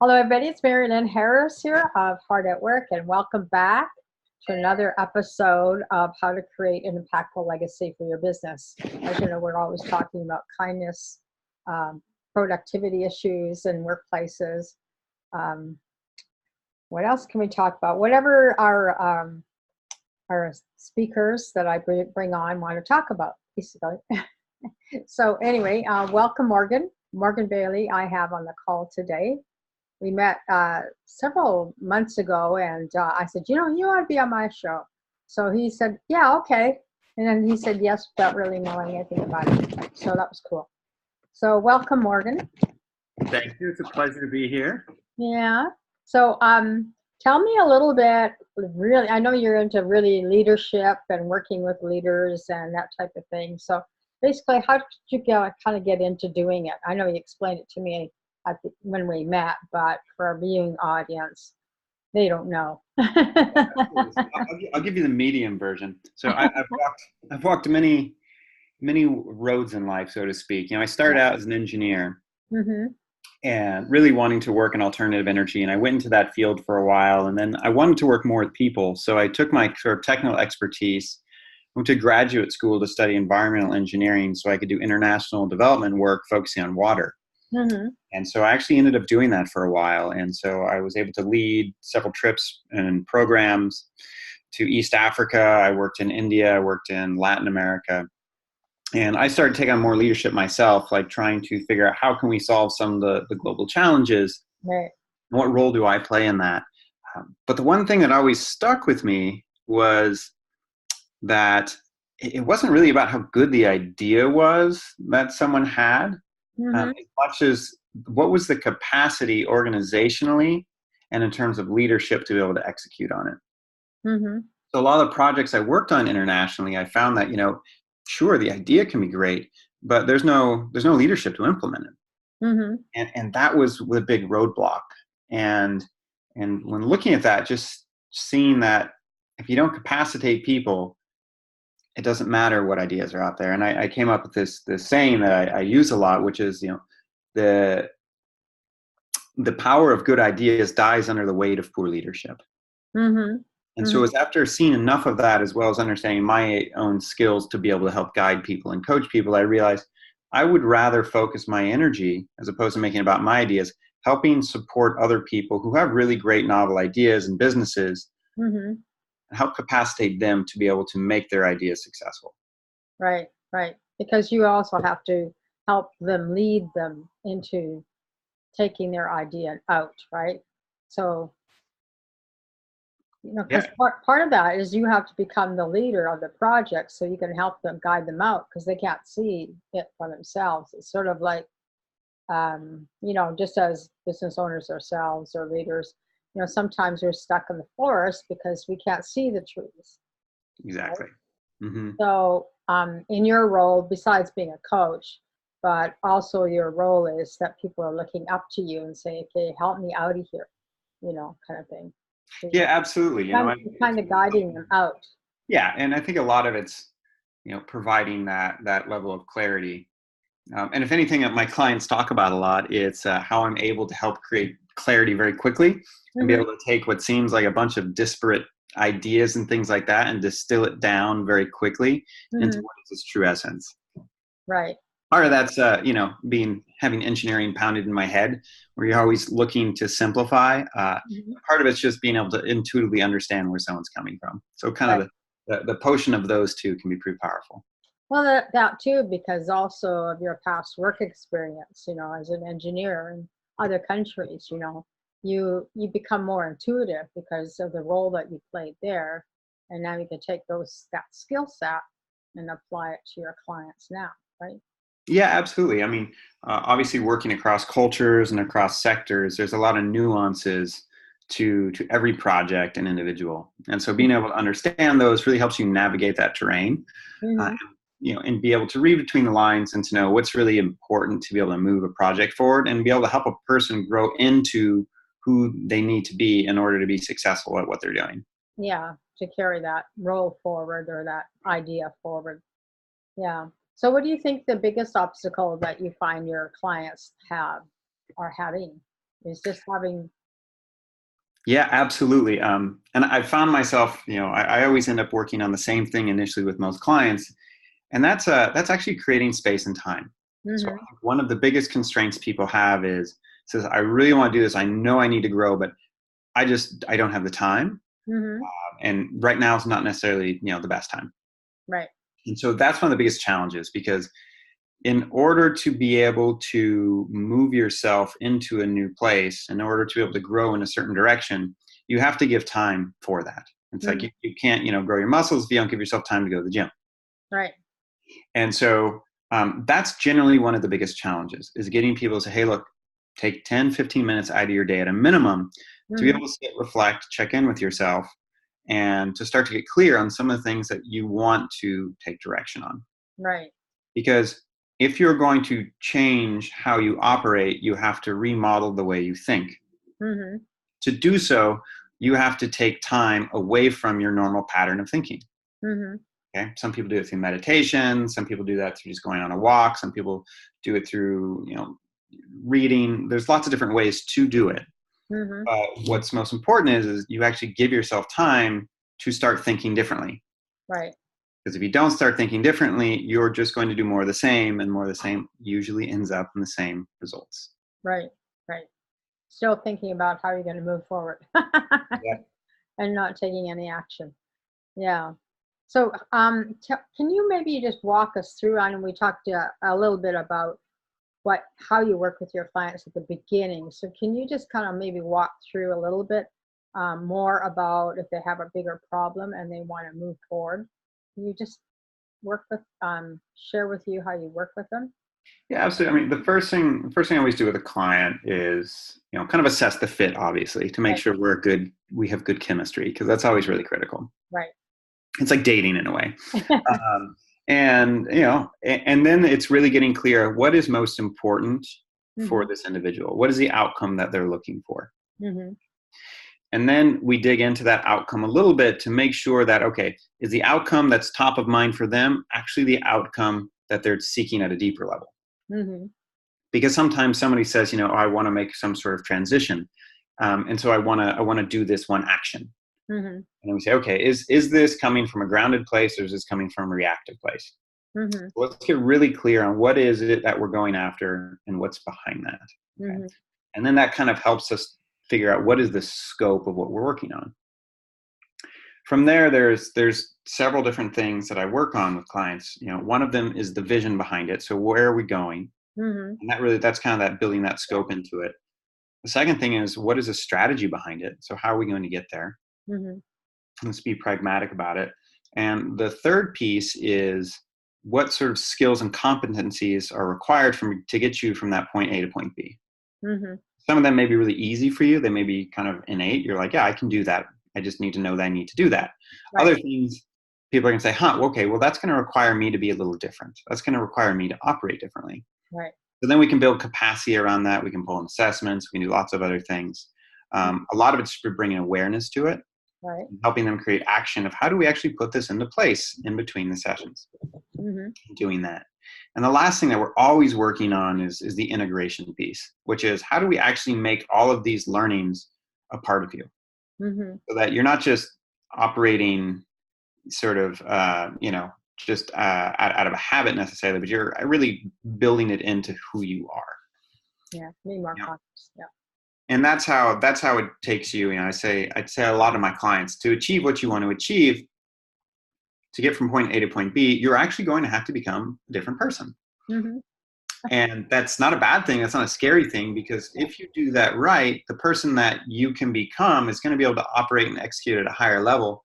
Hello, everybody. It's Mary Lynn Harris here of Hard at Work, and welcome back to another episode of how to create an impactful legacy for your business. As you know, we're always talking about kindness, productivity issues in workplaces. What else can we talk about? Whatever our speakers that I bring on want to talk about, basically. So anyway, welcome Morgan Bailey. I have on the call today. We met several months ago, and I said, you ought to be on my show. So he said, yeah, okay. And then he said yes without really knowing anything about it. So that was cool. So welcome, Morgan. Thank you. It's a pleasure to be here. Yeah. So tell me a little bit, really, I know you're into really leadership and working with leaders and that type of thing. So basically, how did you kind of get into doing it? I know you explained it to me when we met, but for our viewing audience, they don't know. I'll give you the medium version. So I've walked many roads in life, so to speak. I started out as an engineer and really wanting to work in alternative energy, and I went into that field for a while, and then I wanted to work more with people. So I took my sort of technical expertise, went to graduate school to study environmental engineering, so I could do international development work focusing on water. And so I actually ended up doing that for a while. And so I was able to lead several trips and programs to East Africa. I worked in India, I worked in Latin America. And I started taking on more leadership myself, like trying to figure out how can we solve some of the global challenges? Right. What role do I play in that? But the one thing that always stuck with me was that it wasn't really about how good the idea was that someone had. As much as what was the capacity organizationally and in terms of leadership to be able to execute on it. So a lot of the projects I worked on internationally, I found that, sure, the idea can be great, but there's no leadership to implement it. And that was the big roadblock. And when looking at that, just seeing that if you don't capacitate people, it doesn't matter what ideas are out there. And I came up with this saying that I use a lot, which is, the power of good ideas dies under the weight of poor leadership. And so it was after seeing enough of that, as well as understanding my own skills to be able to help guide people and coach people, I realized I would rather focus my energy, as opposed to making it about my ideas, helping support other people who have really great novel ideas and businesses, and help capacitate them to be able to make their ideas successful. Right. Because you also have to help them, lead them into taking their idea out, right? So, because part of that is you have to become the leader of the project so you can help them, guide them out, because they can't see it for themselves. It's sort of like, just as business owners ourselves or leaders, sometimes we're stuck in the forest because we can't see the trees. Exactly. Right? So in your role, besides being a coach, but also your role is that people are looking up to you and say, okay, help me out of here, kind of thing. Yeah, absolutely. Kind of guiding them out. Yeah, and I think a lot of it's, providing that level of clarity. And if anything that my clients talk about a lot, it's how I'm able to help create clarity very quickly and be able to take what seems like a bunch of disparate ideas and things like that and distill it down very quickly into what is its true essence. Right. Part of that's, having engineering pounded in my head, where you're always looking to simplify. Part of it's just being able to intuitively understand where someone's coming from. So kind of the potion of those two can be pretty powerful. Well, that too, because also of your past work experience, as an engineer in other countries, you become more intuitive because of the role that you played there. And now you can take that skill set and apply it to your clients now, right? Yeah, absolutely. I mean, obviously working across cultures and across sectors, there's a lot of nuances to every project and individual. And so being able to understand those really helps you navigate that terrain, and be able to read between the lines and to know what's really important to be able to move a project forward and be able to help a person grow into who they need to be in order to be successful at what they're doing. Yeah, to carry that role forward or that idea forward. Yeah. So what do you think the biggest obstacle that you find your clients are having? It's just having. Yeah, absolutely. And I found myself, I always end up working on the same thing initially with most clients, and that's actually creating space and time. So I Mm-hmm. think one of the biggest constraints people have is says, I really want to do this. I know I need to grow, but I don't have the time. Mm-hmm. And right now is not necessarily, the best time. Right. And so that's one of the biggest challenges, because in order to be able to move yourself into a new place, in order to be able to grow in a certain direction, you have to give time for that. It's like Mm-hmm. you can't, grow your muscles if you don't give yourself time to go to the gym. Right. And so that's generally one of the biggest challenges, is getting people to say, hey, look, take 10, 15 minutes out of your day at a minimum to be Mm-hmm. able to sit, reflect, check in with yourself, and to start to get clear on some of the things that you want to take direction on. Right. Because if you're going to change how you operate, you have to remodel the way you think. Mm-hmm. To do so, you have to take time away from your normal pattern of thinking. Mm-hmm. Okay. Some people do it through meditation. Some people do that through just going on a walk. Some people do it through, reading. There's lots of different ways to do it. Mm-hmm. What's most important is you actually give yourself time to start thinking differently. Right. Because if you don't start thinking differently, you're just going to do more of the same, and more of the same usually ends up in the same results. Right. Right. Still thinking about how you're going to move forward Yeah. and not taking any action. Yeah. So, can you maybe just walk us through? I know we talked a little bit about how you work with your clients at the beginning. So, can you just kind of maybe walk through a little bit more about if they have a bigger problem and they want to move forward? Can you just share with you how you work with them? Yeah, absolutely. I mean, the first thing I always do with a client is, kind of assess the fit, obviously, to make Right. sure we have good chemistry, because that's always really critical. Right. It's like dating in a way. And then it's really getting clear what is most important for Mm-hmm. this individual. What is the outcome that they're looking for? Mm-hmm. And then we dig into that outcome a little bit to make sure that, okay, is the outcome that's top of mind for them actually the outcome that they're seeking at a deeper level? Mm-hmm. Because sometimes somebody says, I want to make some sort of transition. And so I want to do this one action. Mm-hmm. And then we say, okay, is this coming from a grounded place, or is this coming from a reactive place? Mm-hmm. So let's get really clear on what is it that we're going after and what's behind that. Okay. Mm-hmm. And then that kind of helps us figure out what is the scope of what we're working on. From there, there's several different things that I work on with clients. One of them is the vision behind it. So where are we going? Mm-hmm. And that's kind of that building that scope into it. The second thing is, what is the strategy behind it? So how are we going to get there? Mm-hmm. Let's be pragmatic about it. And the third piece is, what sort of skills and competencies are required to get you from that point A to point B. Mm-hmm. Some of them may be really easy for you. They may be kind of innate. You're like, yeah, I can do that. I just need to know that I need to do that. Right. Other things, people are going to say, okay, well, that's going to require me to be a little different. That's going to require me to operate differently. Right. So then we can build capacity around that. We can pull in assessments. We can do lots of other things. A lot of it's for bringing awareness to it, Right. helping them create action of how do we actually put this into place in between the sessions, Mm-hmm. doing that. And the last thing that we're always working on is the integration piece, which is how do we actually make all of these learnings a part of you, Mm-hmm. so that you're not just operating sort of, just out of a habit necessarily, but you're really building it into who you are. Yeah. Be more You know? conscious. Yeah. And that's how it takes you. I'd say a lot of my clients, to achieve what you want to achieve, to get from point A to point B, you're actually going to have to become a different person. Mm-hmm. And that's not a bad thing. That's not a scary thing, because if you do that right, the person that you can become is going to be able to operate and execute at a higher level.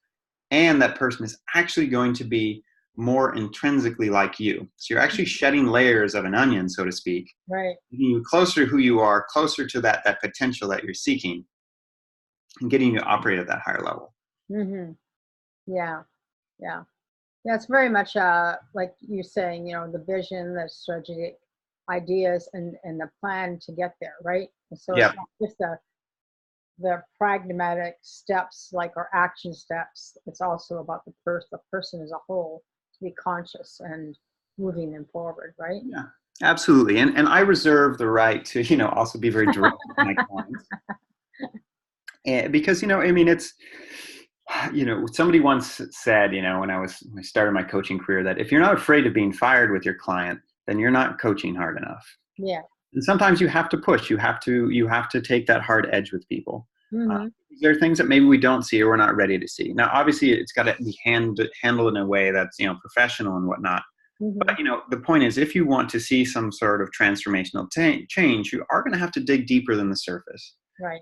And that person is actually going to be more intrinsically like you. So you're actually shedding layers of an onion, so to speak, Right. getting you closer to who you are, closer to that potential that you're seeking, and getting you to operate at that higher level. Mm-hmm. Yeah. Yeah. Yeah. It's very much like you're saying, the vision, the strategic ideas, and the plan to get there, right? And so it's Yeah. not just the pragmatic steps, like our action steps. It's also about the person as a whole, to be conscious and moving them forward, right? Yeah. Absolutely. And I reserve the right to, also be very direct with my clients. And because, I mean, it's, somebody once said, when I started my coaching career, that if you're not afraid of being fired with your client, then you're not coaching hard enough. Yeah. And sometimes you have to push. You have to take that hard edge with people. Uh, Hmm. there are things that maybe we don't see or we're not ready to see. Now, obviously, it's got to be handled in a way that's professional and whatnot. Hmm. But the point is, if you want to see some sort of transformational change, you are going to have to dig deeper than the surface. Right.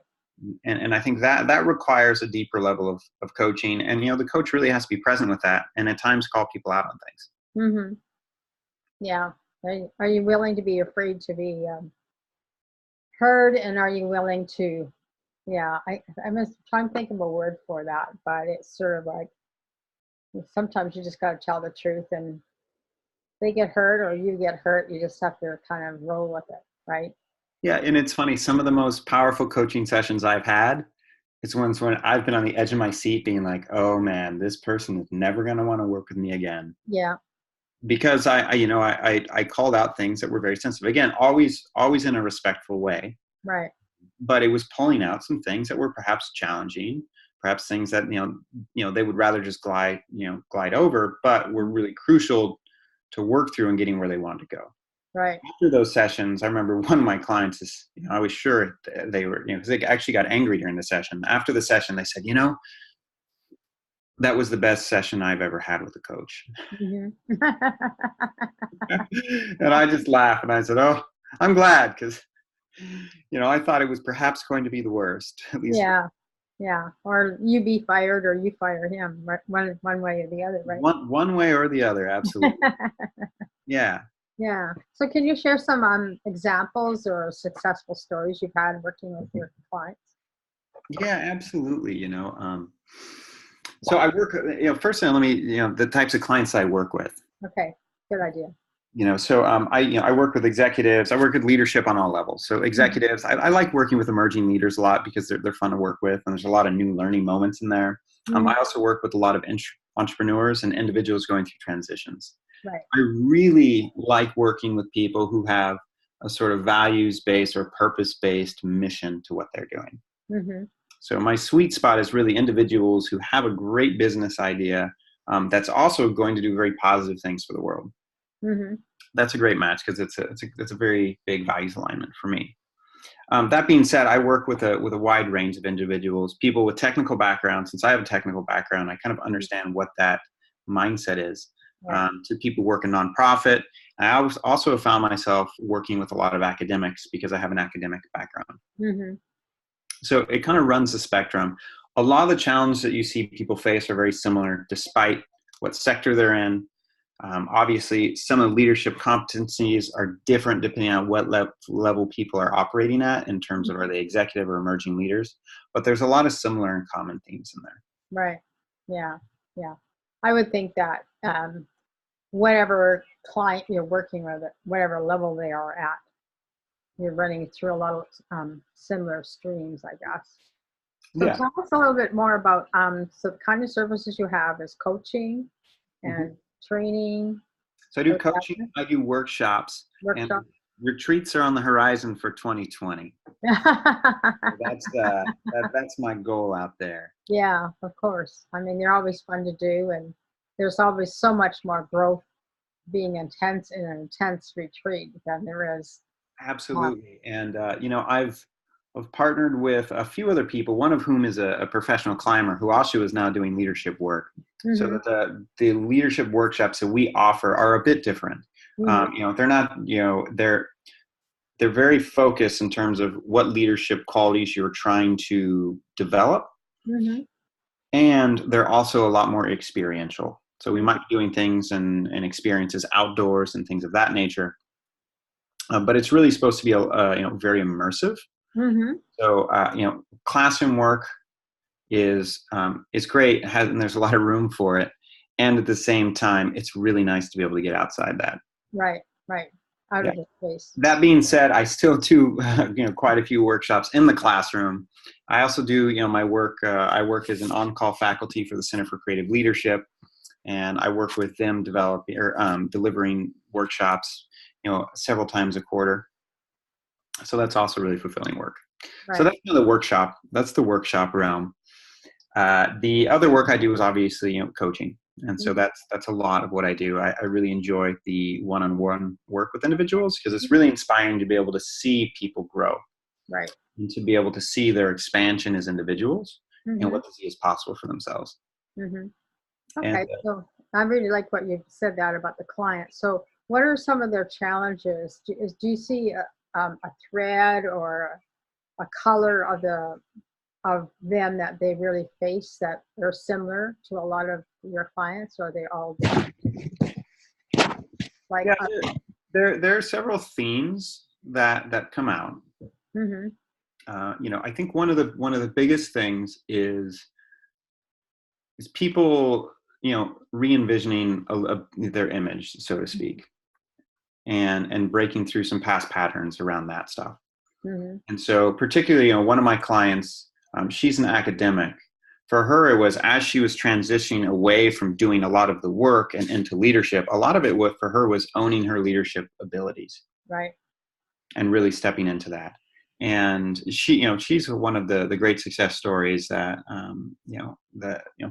And I think that requires a deeper level of coaching. And the coach really has to be present with that, and at times call people out on things. Hmm. Yeah. Are you willing to be afraid to be heard, and are you willing to? Yeah, I must try and think of a word for that, but it's sort of like sometimes you just got to tell the truth, and they get hurt or you get hurt, you just have to kind of roll with it, right? Yeah, and it's funny. Some of the most powerful coaching sessions I've had, it's ones when I've been on the edge of my seat, being like, "Oh man, this person is never going to want to work with me again," Yeah. because I called out things that were very sensitive. Again, always in a respectful way, Right. but it was pulling out some things that were perhaps challenging, perhaps things that they would rather just glide over, but were really crucial to work through and getting where they wanted to go. Right. After those sessions, I remember one of my clients is, I was sure they were, because they actually got angry during the session. After the session, they said, that was the best session I've ever had with a coach. Hmm. And I just laughed and I said, "Oh, I'm glad, because I thought it was perhaps going to be the worst, at least for Yeah. Yeah. Or you be fired or you fire him, right? One way or the other, right? one way or the other." Absolutely. Yeah. Yeah. So can you share some examples or successful stories you've had working with your clients? Yeah, absolutely. So I work, first thing, let me, the types of clients I work with. Okay. Good idea. So I work with executives. I work with leadership on all levels. So Mhm. executives, I like working with emerging leaders a lot because they're fun to work with, and there's a lot of new learning moments in there. Mhm. I also work with a lot of entrepreneurs and individuals going through transitions. Right. I really like working with people who have a sort of values-based or purpose-based mission to what they're doing. Hmm. So my sweet spot is really individuals who have a great business idea, that's also going to do very positive things for the world. Hmm. That's a great match because it's a very big values alignment for me. That being said, I work with a wide range of individuals, people with technical backgrounds. Since I have a technical background, I kind of understand what that mindset is. Right. To people who work in nonprofit, also have found myself working with a lot of academics because I have an academic background. Hmm. So it kind of runs the spectrum. A lot of the challenges that you see people face are very similar, despite what sector they're in. Obviously, some of the leadership competencies are different depending on what level people are operating at in terms of are they executive or emerging leaders. But there's a lot of similar and common themes in there. Right. Yeah. Yeah. I would think that whatever client you're working with, at whatever level they are at, you're running through a lot of similar streams, I guess. So Yeah. tell us a little bit more about so the kind of services you have is coaching Mhm. and training, So I do coaching, I do workshops, and workshop. retreats are on the horizon for 2020. So that's my goal out there. Yeah, of course. I mean, they're always fun to do, and there's always so much more growth being intense in an intense retreat than there is. Absolutely. And, I've partnered with a few other people, one of whom is a professional climber who also is now doing leadership work. So Mm-hmm. that the leadership workshops that we offer are a bit different. Mm-hmm. They're not, they're very focused in terms of what leadership qualities you're trying to develop. Mm-hmm. And they're also a lot more experiential. So we Mm-hmm. might be doing things and experiences outdoors and things of that nature. But it's really supposed to be very immersive. Mm-hmm. So classroom work is great, and there's a lot of room for it. And at the same time, it's really nice to be able to get outside that. Right, right. Out Yeah. of the space. That being said, I still do quite a few workshops in the classroom. I also do my work. I work as an on-call faculty for the Center for Creative Leadership, and I work with them delivering workshops several times a quarter. So that's also really fulfilling work. So Right. that's the workshop. That's the workshop realm. The other work I do is obviously, coaching. And so Mhm. that's a lot of what I do. I really enjoy the one-on-one work with individuals because it's really inspiring to be able to see people grow Right. and to be able to see their expansion as individuals and Mhm. what they see as possible for themselves. Mhm. And Okay. So I really like what you said that about the client. So what are some of their challenges? Do you see a thread or a color of them that they really face that are similar to a lot of your clients, or are they all different? Like, yeah, there are several themes that come out. mm-hmm, I think one of the biggest things is people, re-envisioning their image, so to speak, and breaking through some past patterns around that stuff. mm-hmm, And so, particularly, one of my clients, she's an academic. For her, it was as she was transitioning away from doing a lot of the work and into leadership. A lot of it was for her was owning her leadership abilities right, and really stepping into that. And she's one of the great success stories that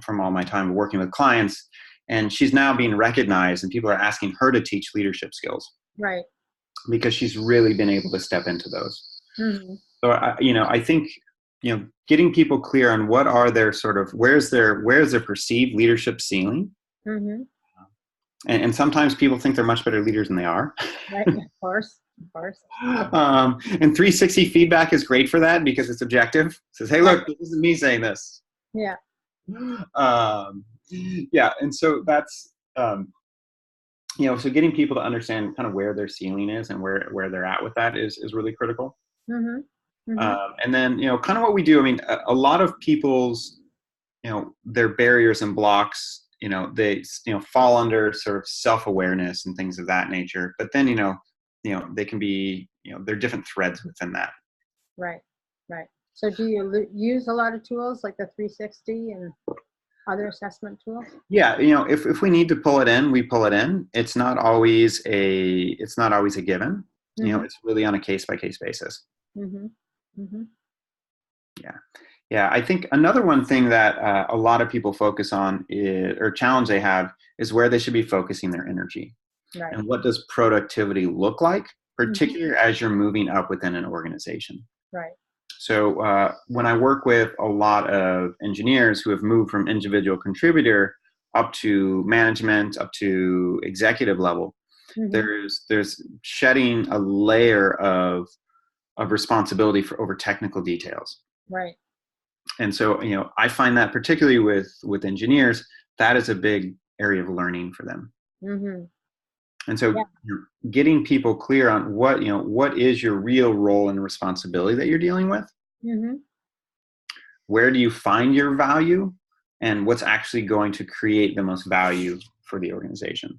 from all my time working with clients. And she's now being recognized, and people are asking her to teach leadership skills right, because she's really been able to step into those. mm-hmm, So I think getting people clear on what are their sort of where's their perceived leadership ceiling, mm-hmm, and sometimes people think they're much better leaders than they are. right, of course, of course, And 360 feedback is great for that because it's objective. It says, hey, right, look, this isn't me saying this. yeah, Yeah, and so that's so getting people to understand kind of where their ceiling is and where they're at with that is really critical. mm-hmm, mm-hmm, And then kind of what we do. I mean, a lot of people's their barriers and blocks. They fall under sort of self-awareness and things of that nature. But then they can be there are different threads within that. right, right. So do you use a lot of tools like the 360 and other assessment tools? Yeah, if we need to pull it in, we pull it in. It's not always a given. Mm-hmm, It's really on a case by case basis. mm-hmm, mm-hmm, Yeah. Yeah, I think another one thing that a lot of people focus on or challenge they have is where they should be focusing their energy. right, And what does productivity look like, mm-hmm, particularly as you're moving up within an organization? right, So when I work with a lot of engineers who have moved from individual contributor up to management, up to executive level, mm-hmm, there's shedding a layer of responsibility for over technical details. right, And so I find that particularly with engineers, that is a big area of learning for them. mm-hmm, And so yeah, getting people clear on what is your real role and responsibility that you're dealing with, mm-hmm, where do you find your value, and what's actually going to create the most value for the organization,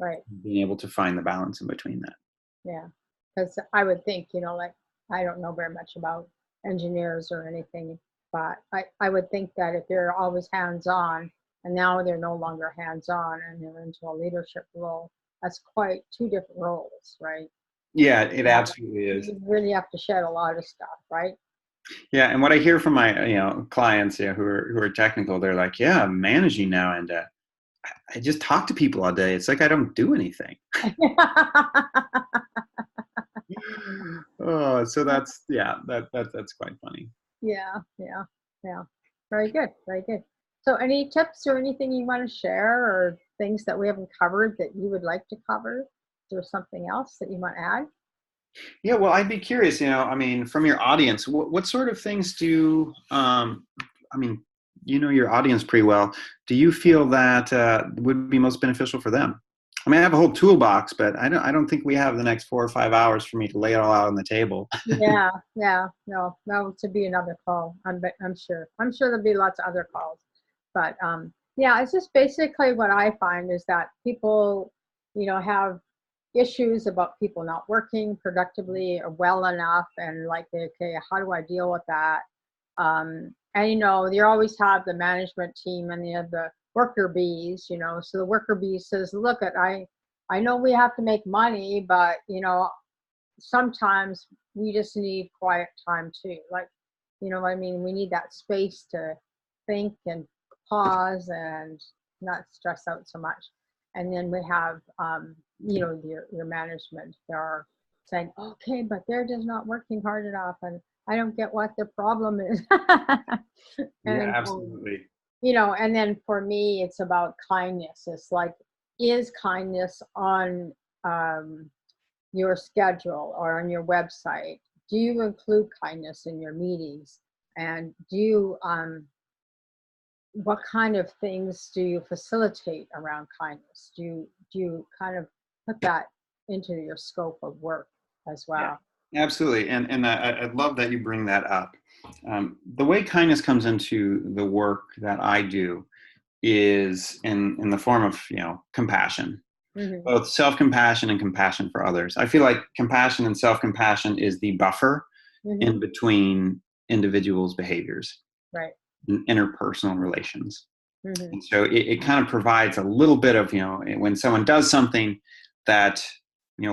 right. being able to find the balance in between that. Yeah, because I would think, like, I don't know very much about engineers or anything, but I would think that if they're always hands-on and now they're no longer hands-on and they're into a leadership role, that's quite two different roles, right? Yeah, it Yeah, absolutely is. you really have to shed a lot of stuff, right? Yeah, and what I hear from my clients who are technical, they're like, yeah, I'm managing now, and I just talk to people all day. It's like I don't do anything. Oh, so that's yeah, that's quite funny. Yeah, yeah, yeah. Very good, very good. So any tips or anything you want to share or things that we haven't covered that you would like to cover? Is there something else that you want to add? Yeah, well, I'd be curious. I mean, from your audience, what sort of things do I mean, you know your audience pretty well. Do you feel that would be most beneficial for them? I mean, I have a whole toolbox, but I don't think we have the next 4 or 5 hours for me to lay it all out on the table. Yeah, yeah. No, that to be another call. I'm sure. I'm sure there'll be lots of other calls. But yeah, it's just basically what I find is that people, have issues about people not working productively or well enough, and like, okay, how do I deal with that? And you always have the management team and you have the worker bees. So the worker bee says, look, I know we have to make money, but sometimes we just need quiet time too. Like, you know what I mean? We need that space to think and pause and not stress out so much. And then we have, your management. They're saying, okay, but they're just not working hard enough, and I don't get what the problem is. Yeah, and absolutely. and then for me, it's about kindness. It's like, is kindness on your schedule or on your website? Do you include kindness in your meetings? And do you, what kind of things do you facilitate around kindness? Do you kind of put that into your scope of work as Yeah, well? absolutely. And I love that you bring that up. The way kindness comes into the work that I do is in the form of, compassion, Mm-hmm. both self-compassion and compassion for others. I feel like compassion and self-compassion is the buffer Mm-hmm. in between individuals' behaviors Right. and interpersonal relations. Mm-hmm. And so it kind of provides a little bit of, when someone does something that,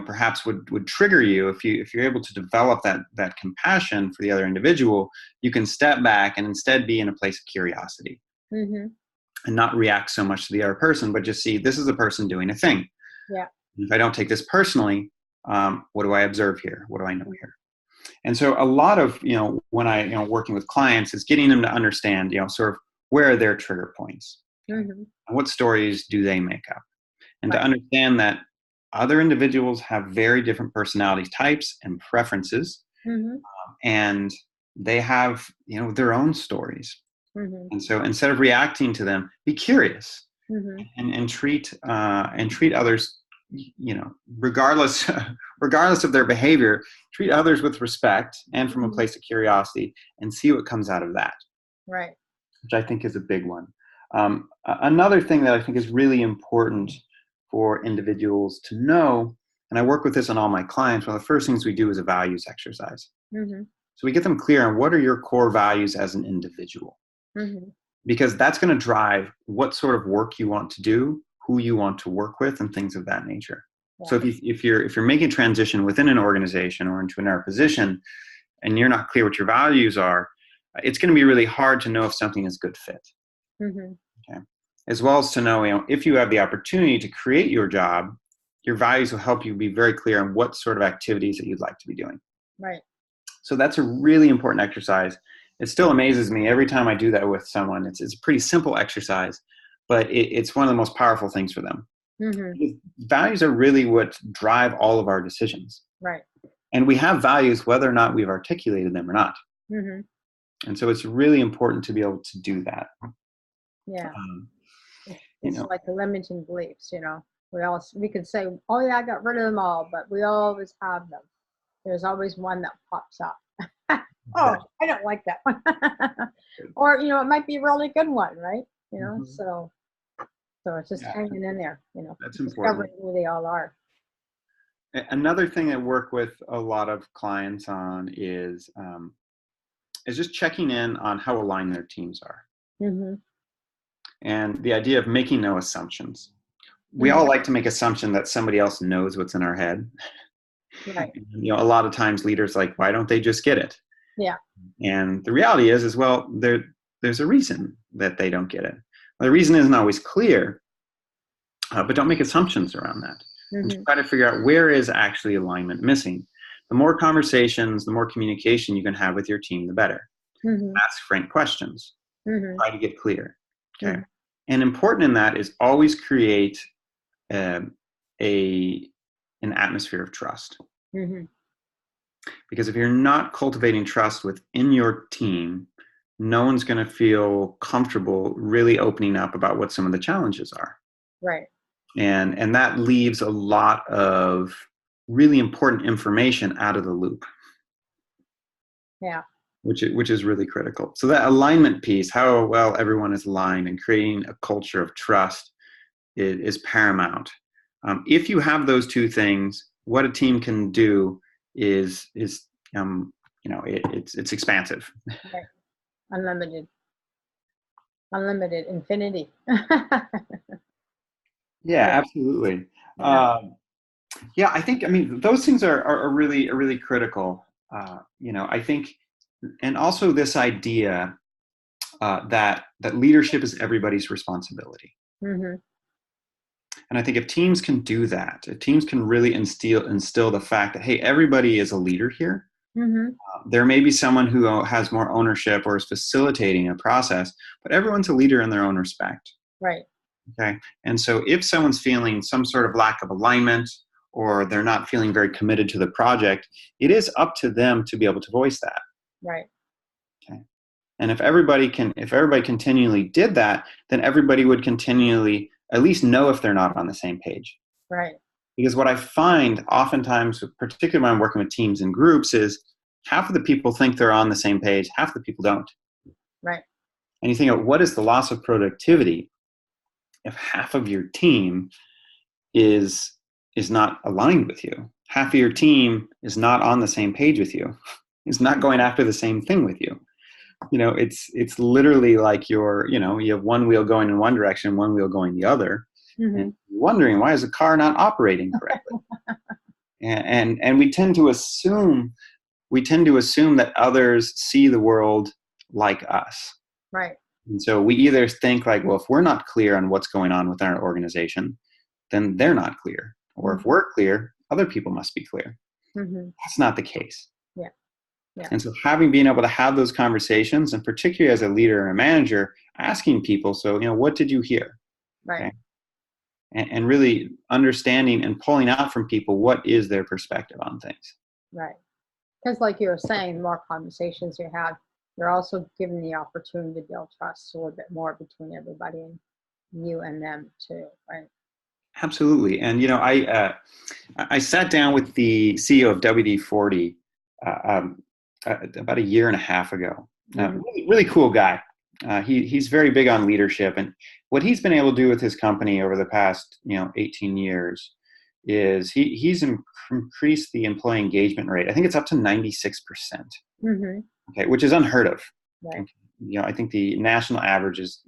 perhaps would trigger you, if you're able to develop that compassion for the other individual, you can step back and instead be in a place of curiosity Mm-hmm. and not react so much to the other person, but just see this is a person doing a thing. Yeah. If I don't take this personally, what do I observe here? What do I know here? And so a lot of, when I, working with clients is getting them to understand, sort of where are their trigger points? Okay? Mm-hmm. And what stories do they make up? And to Right. understand that other individuals have very different personality types and preferences, Mm-hmm. and they have, their own stories. Mm-hmm. And so instead of reacting to them, be curious Mm-hmm. and treat others, regardless regardless of their behavior, treat others with respect and from a Mm-hmm. place of curiosity, and see what comes out of that, Right. which I think is a big one. Another thing that I think is really important for individuals to know, and I work with this on all my clients, one of the first things we do is a values exercise. Mm-hmm. So we get them clear on what are your core values as an individual, Mm-hmm. because that's going to drive what sort of work you want to do, who you want to work with, and things of that nature. Yeah. So if you're making a transition within an organization or into another position, and you're not clear what your values are, it's going to be really hard to know if something is a good fit. Mm-hmm. Okay, as well as to know, if you have the opportunity to create your job, your values will help you be very clear on what sort of activities that you'd like to be doing. Right. So that's a really important exercise. It still amazes me every time I do that with someone. It's a pretty simple exercise, but it's one of the most powerful things for them. Mm-hmm. Because values are really what drive all of our decisions. Right. And we have values whether or not we've articulated them or not. Mm-hmm. And so it's really important to be able to do that. Yeah. Um, you It's know, like the limiting beliefs. We could say, oh yeah, I got rid of them all, but we always have them. There's always one that pops up. Oh, exactly. I don't like that one. Or, it might be a really good one, right? Mhm. So it's just Yeah, hanging in there, that's important. discovering who they all are. Another thing I work with a lot of clients on is just checking in on how aligned their teams are, Mm-hmm. and the idea of making no assumptions. We Mm-hmm. all like to make assumption that somebody else knows what's in our head. Right. A lot of times leaders like, why don't they just get it? Yeah. And the reality is well, there's a reason that they don't get it. The reason isn't always clear, but don't make assumptions around that. And Mm-hmm. try to figure out where is actually alignment missing. The more conversations, the more communication you can have with your team, the better. Mm-hmm. Ask frank questions. Mm-hmm. Try to get clear. Okay. Mm-hmm. And important in that is always create um, a an atmosphere of trust. Mm-hmm. Because if you're not cultivating trust within your team, no one's going to feel comfortable really opening up about what some of the challenges are. Right. And that leaves a lot of really important information out of the loop, Yeah. which is really critical. So that alignment piece, how well everyone is aligned and creating a culture of trust is paramount. If you have those two things, what a team can do is it's expansive. Right. Unlimited. Unlimited infinity. Yeah, Yeah. absolutely. Yeah. Yeah, I think, I mean, those things are really critical. I think, and also this idea that leadership is everybody's responsibility. Mm-hmm. And I think if teams can do that, if teams can really instill the fact that, hey, everybody is a leader here. Mm-hmm. There may be someone who has more ownership or is facilitating a process, but everyone's a leader in their own respect. Right. Okay. And so if someone's feeling some sort of lack of alignment or they're not feeling very committed to the project, it is up to them to be able to voice that. Right. Okay. And if everybody continually did that, then everybody would continually at least know if they're not on the same page. Right. Because what I find oftentimes, particularly when I'm working with teams and groups, is half of the people think they're on the same page, half the people don't. Right. And you think, what is the loss of productivity if half of your team is not aligned with you? Half of your team is not on the same page with you, is not going after the same thing with you. It's literally like you have one wheel going in one direction, one wheel going the other, Mm-hmm. and you're wondering, why is the car not operating correctly? and we tend to assume that others see the world like us. Right. And so we either think like, well, if we're not clear on what's going on with our organization, then they're not clear. Or if we're clear, other people must be clear. Mm-hmm. That's not the case. Yeah. Yeah. And so being able to have those conversations, and particularly as a leader and a manager, asking people, so, what did you hear? Right. Okay? And really understanding and pulling out from people what is their perspective on things. Right. Because like you were saying, the more conversations you have, you're also given the opportunity to build trust a little bit more between everybody and you and them too, right? Absolutely. And, I sat down with the CEO of WD-40 about a year and a half ago. Mm-hmm. Really cool guy. He's very big on leadership, and what he's been able to do with his company over the past 18 years is he's increased the employee engagement rate. I think it's up to 96%. Mm-hmm. Okay, which is unheard of. Right. I think the national average is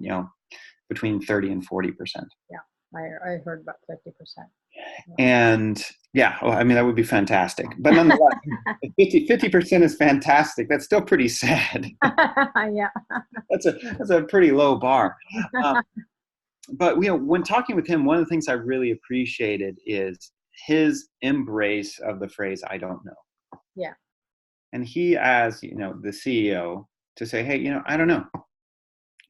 between 30 and 40%. Yeah, I heard about 50%. And yeah, well, I mean, that would be fantastic. But nonetheless, 50% is fantastic. That's still pretty sad. Yeah. That's a pretty low bar. But when talking with him, one of the things I really appreciated is his embrace of the phrase "I don't know." Yeah. And he, as the CEO, to say, "Hey, I don't know,"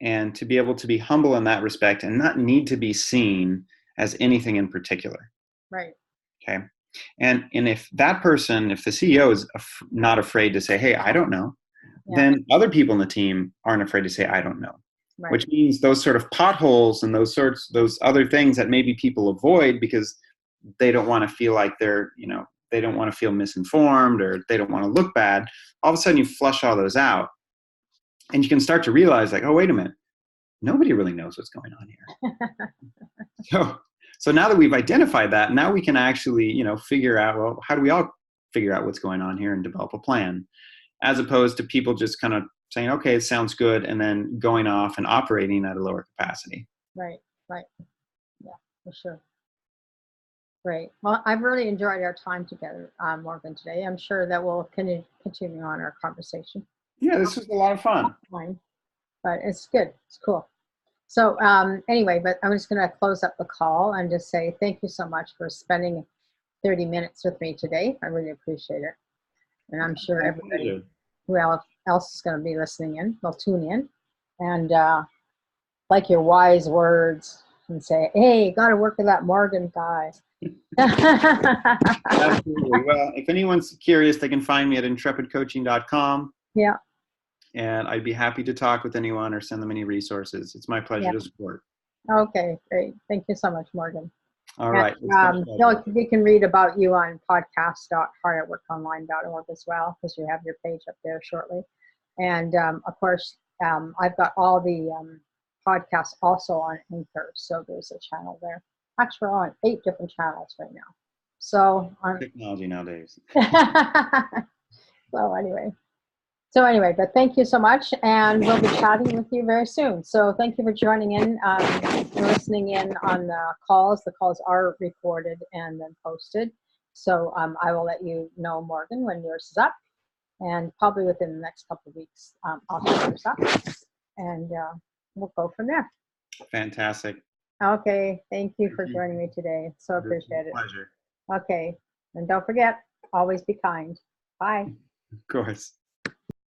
and to be able to be humble in that respect and not need to be seen as anything in particular. Right. Okay. And if the CEO is not afraid to say, hey, I don't know, then other people in the team aren't afraid to say, I don't know. Right. Which means those sort of potholes and those other things that maybe people avoid because they don't want to feel like they don't want to feel misinformed or they don't want to look bad. All of a sudden you flush all those out and you can start to realize like, oh, wait a minute. Nobody really knows what's going on here. So now that we've identified that, now we can actually, figure out, well, how do we all figure out what's going on here and develop a plan, as opposed to people just kind of saying, okay, it sounds good, and then going off and operating at a lower capacity. Right. Right. Yeah, for sure. Great. Well, I've really enjoyed our time together, Morgan, today. I'm sure that we'll continue on our conversation. Yeah, this was a lot of fun. But it's good. It's cool. So anyway, but I'm just going to close up the call and just say thank you so much for spending 30 minutes with me today. I really appreciate it. And I'm sure everybody who else is going to be listening in will tune in and like your wise words and say, hey, got to work with that Morgan guy. Absolutely. Well, if anyone's curious, they can find me at intrepidcoaching.com. Yeah. And I'd be happy to talk with anyone or send them any resources. It's my pleasure to support. Okay, great. Thank you so much, Morgan. All right. You can read about you on podcast.hardatworkonline.org as well, because you have your page up there shortly. And of course, I've got all the podcasts also on Anchor, so there's a channel there. Actually, we're on 8 different channels right now. So technology nowadays. So anyway. So anyway, but thank you so much, and we'll be chatting with you very soon. So thank you for joining in and listening in on the calls. The calls are recorded and then posted. So I will let you know, Morgan, when yours is up, and probably within the next couple of weeks, I'll have yours up, and we'll go from there. Fantastic. Okay, thank you for joining me today. So appreciate it. Pleasure. Okay, and don't forget, always be kind. Bye. Of course.